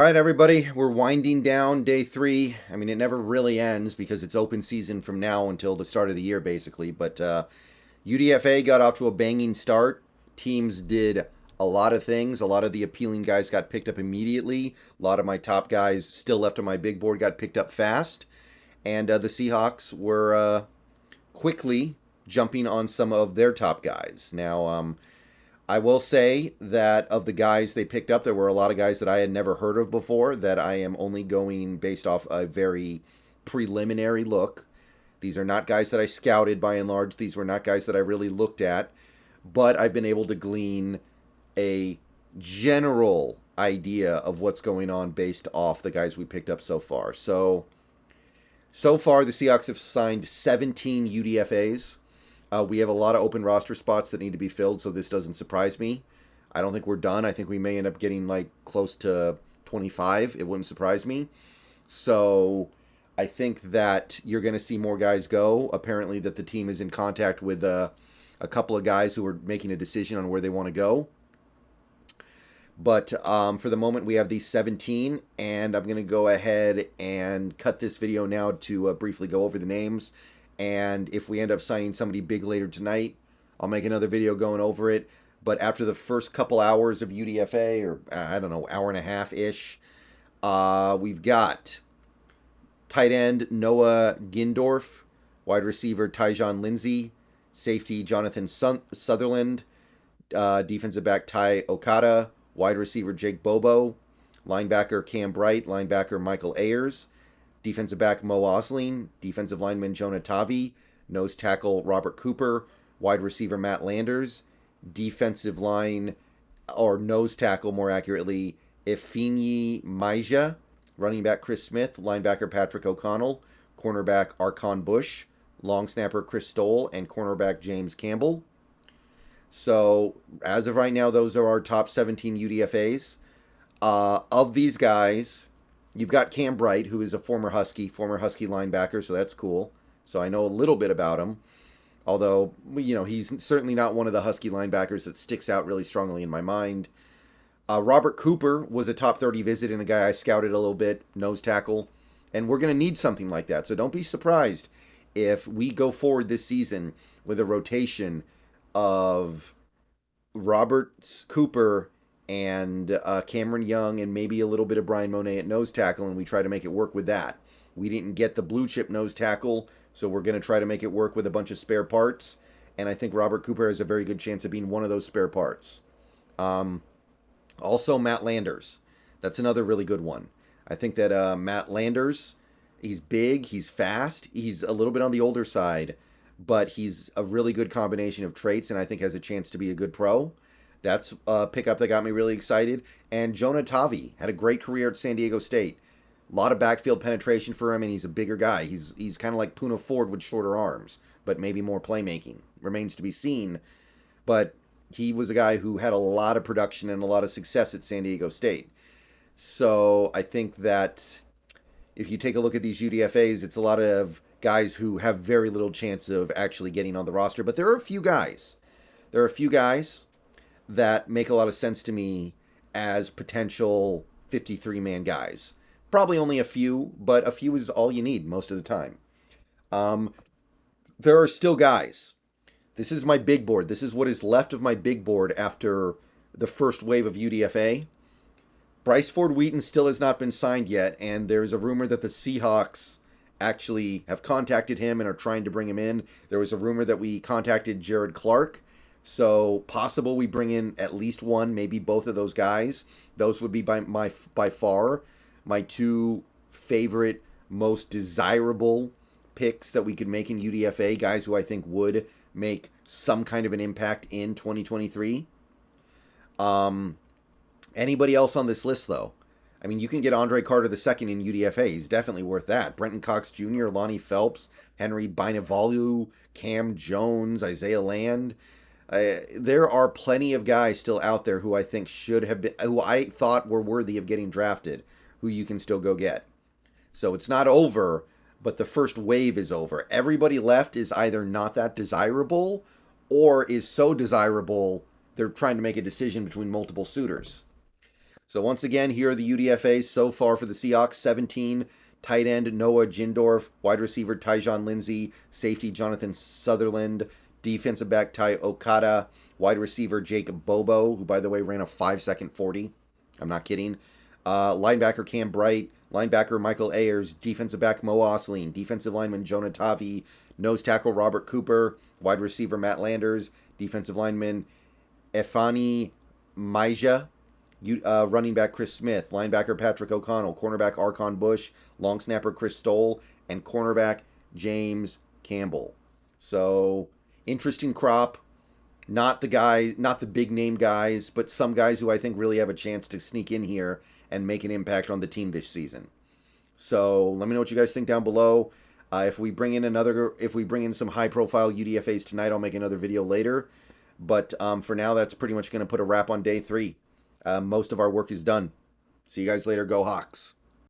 All right, everybody, we're winding down day 3. I mean, it never really ends because it's open season from now until the start of the year, basically. But UDFA got off to a banging start. Teams did a lot of things. A lot of the appealing guys got picked up immediately. A lot of my top guys still left on my big board got picked up fast. And the Seahawks were quickly jumping on some of their top guys. Now, I will say that of the guys they picked up, there were a lot of guys that I had never heard of before that I am only going based off a very preliminary look. These are not guys that I scouted by and large. These were not guys that I really looked at. But I've been able to glean a general idea of what's going on based off the guys we picked up so far. So far, the Seahawks have signed 17 UDFAs. We have a lot of open roster spots that need to be filled, so this doesn't surprise me. I don't think we're done. I think we may end up getting like close to 25. It wouldn't surprise me. So I think that you're going to see more guys go. Apparently that the team is in contact with a couple of guys who are making a decision on where they want to go. But for the moment, we have these 17, and I'm going to go ahead and cut this video now to briefly go over the names. And if we end up signing somebody big later tonight, I'll make another video going over it. But after the first couple hours of UDFA, or I don't know, hour and a half-ish, we've got tight end Noah Gindorf, wide receiver Tyjon Lindsey, safety Jonathan Sutherland, defensive back Ty Okada, wide receiver Jake Bobo, linebacker Cam Bright, linebacker Michael Ayers, defensive back Mo Osling, defensive lineman Jonah Tavi, nose tackle Robert Cooper, wide receiver Matt Landers, defensive line, or nose tackle more accurately, Ifeanyi Maija, running back Chris Smith, linebacker Patrick O'Connell, cornerback Archon Bush, long snapper Chris Stoll, and cornerback James Campbell. So, as of right now, those are our top 17 UDFAs. Of these guys, you've got Cam Bright, who is a former Husky linebacker, so that's cool. So I know a little bit about him. Although, you know, he's certainly not one of the Husky linebackers that sticks out really strongly in my mind. Robert Cooper was a top 30 visit and a guy I scouted a little bit, nose tackle. And we're going to need something like that. So don't be surprised if we go forward this season with a rotation of Robert Cooper and Cameron Young and maybe a little bit of Brian Monet at nose tackle, and we try to make it work with that. We didn't get the blue chip nose tackle, so we're going to try to make it work with a bunch of spare parts, and I think Robert Cooper has a very good chance of being one of those spare parts. Also, Matt Landers. That's another really good one. I think that Matt Landers, he's big, he's fast, he's a little bit on the older side, but he's a really good combination of traits, and I think has a chance to be a good pro. That's a pickup that got me really excited. And Jonah Tavi had a great career at San Diego State. A lot of backfield penetration for him, and he's a bigger guy. He's kind of like Puna Ford with shorter arms, but maybe more playmaking. Remains to be seen. But he was a guy who had a lot of production and a lot of success at San Diego State. So I think that if you take a look at these UDFAs, it's a lot of guys who have very little chance of actually getting on the roster. But there are a few guys. That make a lot of sense to me as potential 53-man guys. Probably only a few, but a few is all you need most of the time. There are still guys. This is my big board. This is what is left of my big board after the first wave of UDFA. Bryce Ford Wheaton still has not been signed yet, and there's a rumor that the Seahawks actually have contacted him and are trying to bring him in. There was a rumor that we contacted Jared Clark. So possible we bring in at least one, maybe both of those guys. Those would be by far my two favorite, most desirable picks that we could make in UDFA, guys who I think would make some kind of an impact in 2023. Anybody else on this list, though? I mean, you can get Andre Carter II in UDFA. He's definitely worth that. Brenton Cox Jr., Lonnie Phelps, Henry Bynavalu, Cam Jones, Isaiah Land. There are plenty of guys still out there who I think should have been, who I thought were worthy of getting drafted, who you can still go get. So it's not over, but the first wave is over. Everybody left is either not that desirable or is so desirable they're trying to make a decision between multiple suitors. So once again, here are the UDFAs so far for the Seahawks. 17, tight end Noah Jindorf, wide receiver Tyjon Lindsey, safety Jonathan Sutherland, defensive back Ty Okada, wide receiver Jake Bobo, who, by the way, ran a 5-second 40. I'm not kidding. Linebacker Cam Bright, linebacker Michael Ayers, defensive back Mo Osleen, defensive lineman Jonah Tavi, nose tackle Robert Cooper, wide receiver Matt Landers, defensive lineman Efani Maija, running back Chris Smith, linebacker Patrick O'Connell, cornerback Archon Bush, long snapper Chris Stoll, and cornerback James Campbell. So, interesting crop. Not the big name guys, but some guys who I think really have a chance to sneak in here and make an impact on the team this season. So let me know what you guys think down below. If we bring in some high profile UDFAs tonight, I'll make another video later. But for now, that's pretty much going to put a wrap on day 3. Most of our work is done. See you guys later. Go Hawks.